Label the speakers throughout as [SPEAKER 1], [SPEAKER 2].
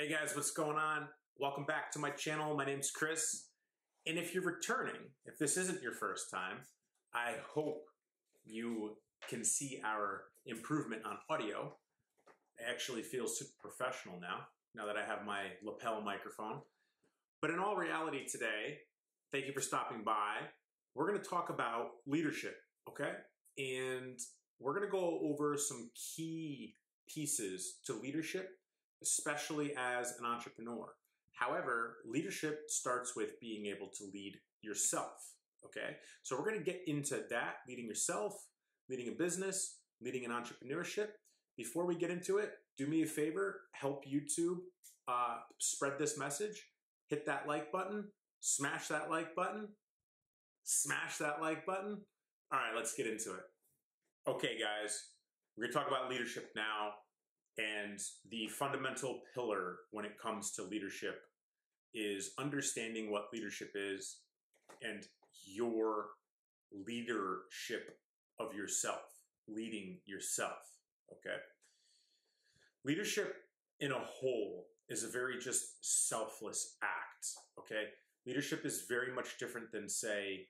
[SPEAKER 1] Hey guys, what's going on? Welcome back to my channel. My name's Chris. And if you're returning, if this isn't your first time, I hope you can see our improvement on audio. It actually feels super professional now that I have my lapel microphone. But in all reality today, thank you for stopping by. We're going to talk about leadership, okay? And we're going to go over some key pieces to leadership, especially as an entrepreneur. However, leadership starts with being able to lead yourself, okay? So we're going to get into that, leading yourself, leading a business, leading an entrepreneurship. Before we get into it, do me a favor, help YouTube spread this message. Hit that like button, smash that like button, smash that like button. All right, let's get into it. Okay, guys, we're going to talk about leadership now. And the fundamental pillar when it comes to leadership is understanding what leadership is and your leadership of yourself, leading yourself, okay? Leadership in a whole is a very just selfless act, okay? Leadership is very much different than, say,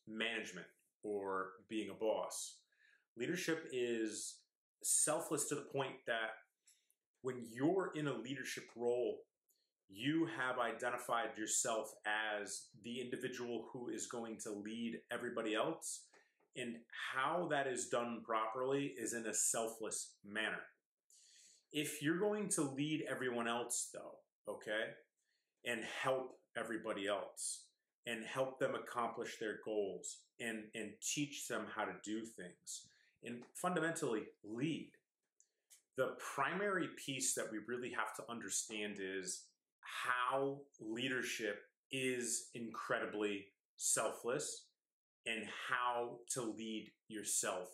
[SPEAKER 1] management or being a boss. Leadership is selfless to the point that when you're in a leadership role, you have identified yourself as the individual who is going to lead everybody else. And how that is done properly is in a selfless manner. If you're going to lead everyone else, though, okay, and help everybody else and help them accomplish their goals and teach them how to do things, and fundamentally lead. The primary piece that we really have to understand is how leadership is incredibly selfless and how to lead yourself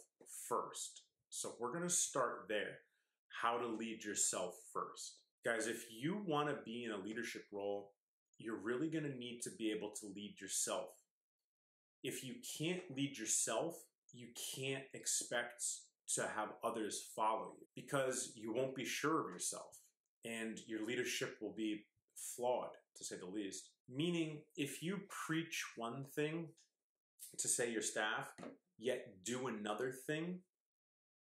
[SPEAKER 1] first. So we're going to start there. How to lead yourself first. Guys, if you want to be in a leadership role, you're really going to need to be able to lead yourself. If you can't lead yourself, you can't expect to have others follow you because you won't be sure of yourself and your leadership will be flawed, to say the least. Meaning, if you preach one thing to, say, your staff, yet do another thing,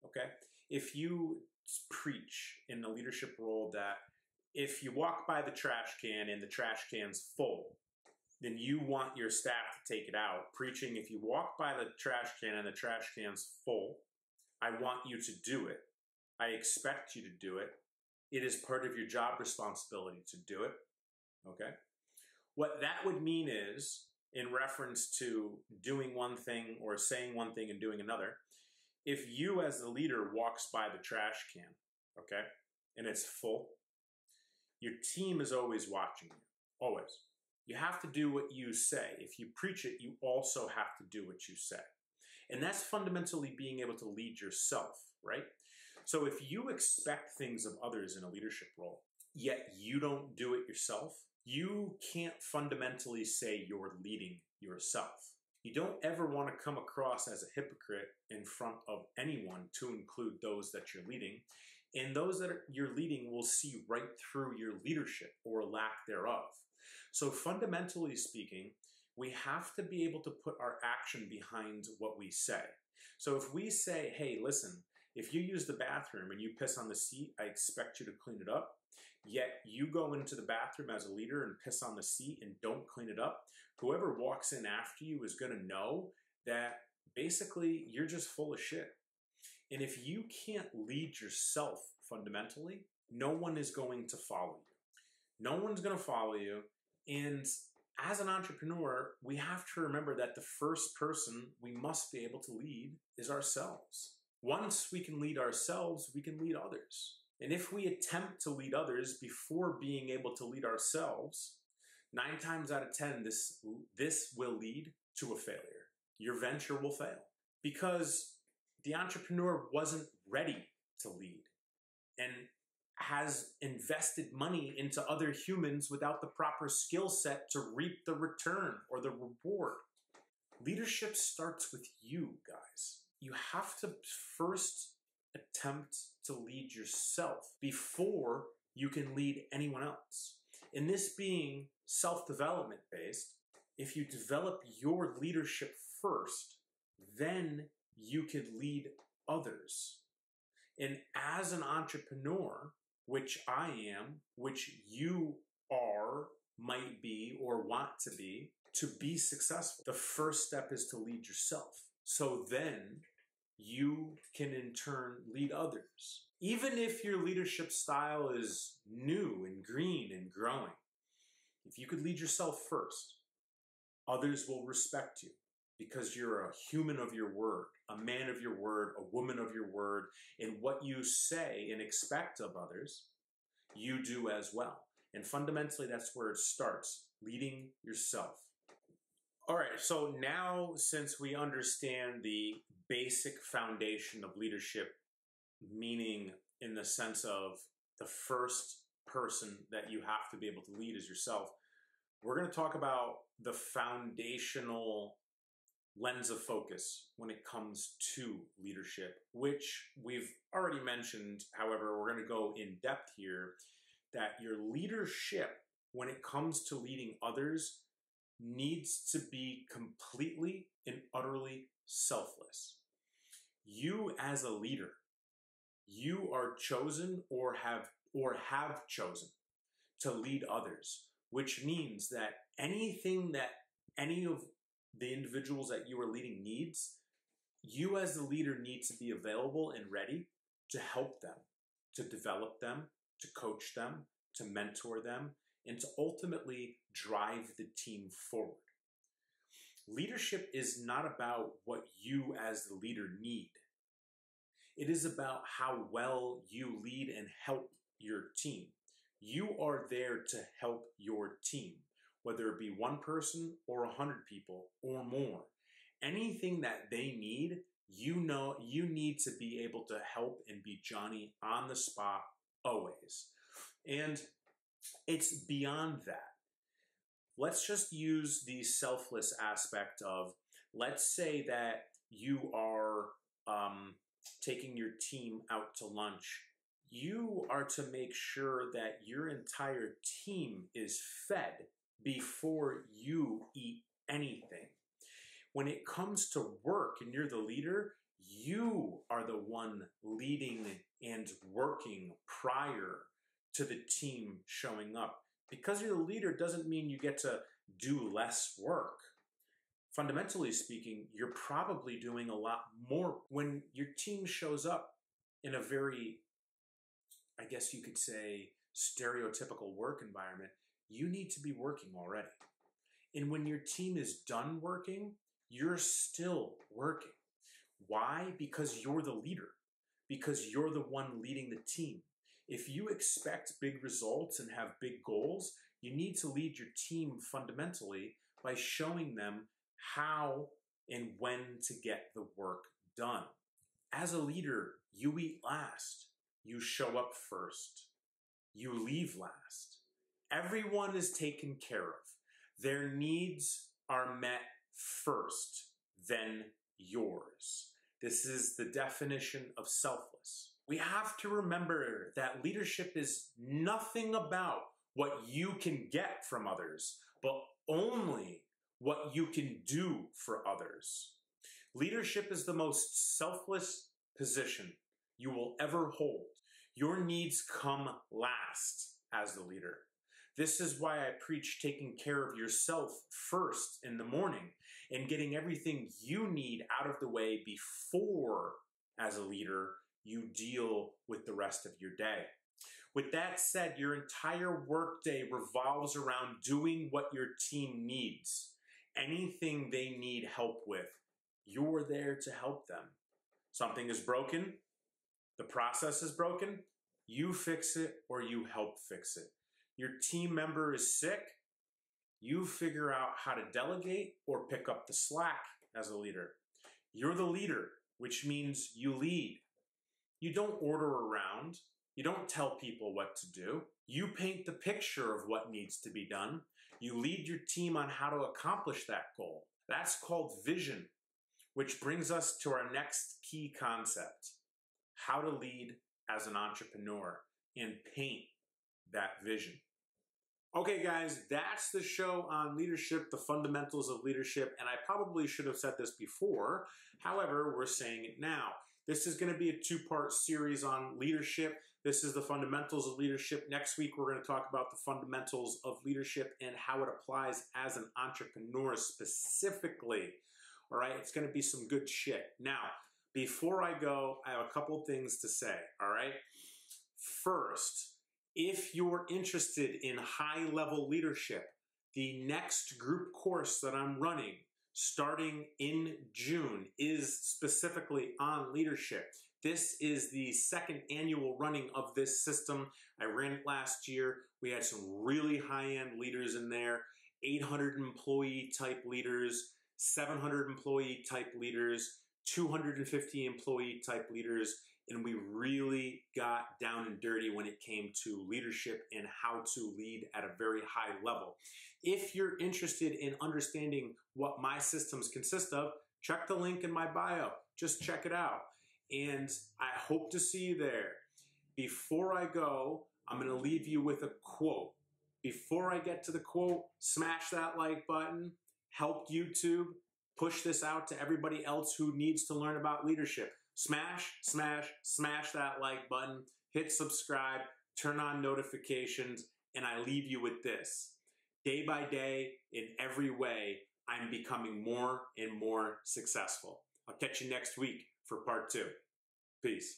[SPEAKER 1] okay? If you preach in a leadership role that if you walk by the trash can and the trash can's full, then you want your staff to take it out. Preaching, if you walk by the trash can and the trash can's full, I want you to do it. I expect you to do it. It is part of your job responsibility to do it, okay? What that would mean is, in reference to doing one thing or saying one thing and doing another, if you as the leader walks by the trash can, okay, and it's full, your team is always watching you, always. You have to do what you say. If you preach it, you also have to do what you say. And that's fundamentally being able to lead yourself, right? So if you expect things of others in a leadership role, yet you don't do it yourself, you can't fundamentally say you're leading yourself. You don't ever want to come across as a hypocrite in front of anyone, to include those that you're leading. And those that you're leading will see right through your leadership or lack thereof. So fundamentally speaking, we have to be able to put our action behind what we say. So if we say, hey, listen, if you use the bathroom and you piss on the seat, I expect you to clean it up. Yet you go into the bathroom as a leader and piss on the seat and don't clean it up, whoever walks in after you is going to know that basically you're just full of shit. And if you can't lead yourself fundamentally, no one is going to follow you. No one's going to follow you. And as an entrepreneur, we have to remember that the first person we must be able to lead is ourselves. Once we can lead ourselves, we can lead others. And if we attempt to lead others before being able to lead ourselves, 9 times out of 10, this will lead to a failure. Your venture will fail because the entrepreneur wasn't ready to lead and has invested money into other humans without the proper skill set to reap the return or the reward. Leadership starts with you, guys. You have to first attempt to lead yourself before you can lead anyone else. And this being self-development based, if you develop your leadership first, then you can lead others. And as an entrepreneur, which I am, which you are, might be, or want to be successful, the first step is to lead yourself. So then you can in turn lead others. Even if your leadership style is new and green and growing, if you could lead yourself first, others will respect you because you're a human of your word, a man of your word, a woman of your word, and what you say and expect of others, you do as well. And fundamentally, that's where it starts, leading yourself. All right, so now since we understand the basic foundation of leadership, meaning in the sense of the first person that you have to be able to lead is yourself, we're going to talk about the foundational lens of focus when it comes to leadership, which we've already mentioned. However, we're going to go in depth here that your leadership, when it comes to leading others, needs to be completely and utterly selfless. You as a leader, you are chosen or have chosen to lead others, which means that anything that any of the individuals that you are leading needs, you as the leader need to be available and ready to help them, to develop them, to coach them, to mentor them, and to ultimately drive the team forward. Leadership is not about what you as the leader need. It is about how well you lead and help your team. You are there to help your team, whether it be one person or 100 people or more. Anything that they need, you know, you need to be able to help and be Johnny on the spot always. And it's beyond that. Let's just use the selfless aspect of, let's say that you are taking your team out to lunch. You are to make sure that your entire team is fed before you eat anything. When it comes to work and you're the leader, you are the one leading and working prior to the team showing up. Because you're the leader doesn't mean you get to do less work. Fundamentally speaking, you're probably doing a lot more. When your team shows up in a very, I guess you could say, stereotypical work environment, you need to be working already. And when your team is done working, you're still working. Why? Because you're the leader. Because you're the one leading the team. If you expect big results and have big goals, you need to lead your team fundamentally by showing them how and when to get the work done. As a leader, you eat last. You show up first. You leave last. Everyone is taken care of. Their needs are met first, then yours. This is the definition of selfless. We have to remember that leadership is nothing about what you can get from others, but only what you can do for others. Leadership is the most selfless position you will ever hold. Your needs come last as the leader. This is why I preach taking care of yourself first in the morning and getting everything you need out of the way before, as a leader, you deal with the rest of your day. With that said, your entire workday revolves around doing what your team needs. Anything they need help with, you're there to help them. Something is broken, the process is broken, you fix it or you help fix it. Your team member is sick, you figure out how to delegate or pick up the slack as a leader. You're the leader, which means you lead. You don't order around. You don't tell people what to do. You paint the picture of what needs to be done. You lead your team on how to accomplish that goal. That's called vision, which brings us to our next key concept: how to lead as an entrepreneur and paint that vision. Okay, guys, that's the show on leadership, the fundamentals of leadership, and I probably should have said this before. However, we're saying it now. This is going to be a two-part series on leadership. This is the fundamentals of leadership. Next week, we're going to talk about the fundamentals of leadership and how it applies as an entrepreneur specifically. All right, it's going to be some good shit. Now, before I go, I have a couple things to say, all right? First, if you're interested in high-level leadership, the next group course that I'm running starting in June is specifically on leadership. This is the second annual running of this system. I ran it last year. We had some really high-end leaders in there, 800 employee type leaders, 700 employee type leaders, 250 employee type leaders, and we really got down and dirty when it came to leadership and how to lead at a very high level. If you're interested in understanding what my systems consist of, check the link in my bio. Just check it out. And I hope to see you there. Before I go, I'm going to leave you with a quote. Before I get to the quote, smash that like button, help YouTube, push this out to everybody else who needs to learn about leadership. Smash, smash, smash that like button, hit subscribe, turn on notifications, and I leave you with this. Day by day, in every way, I'm becoming more and more successful. I'll catch you next week for part 2. Peace.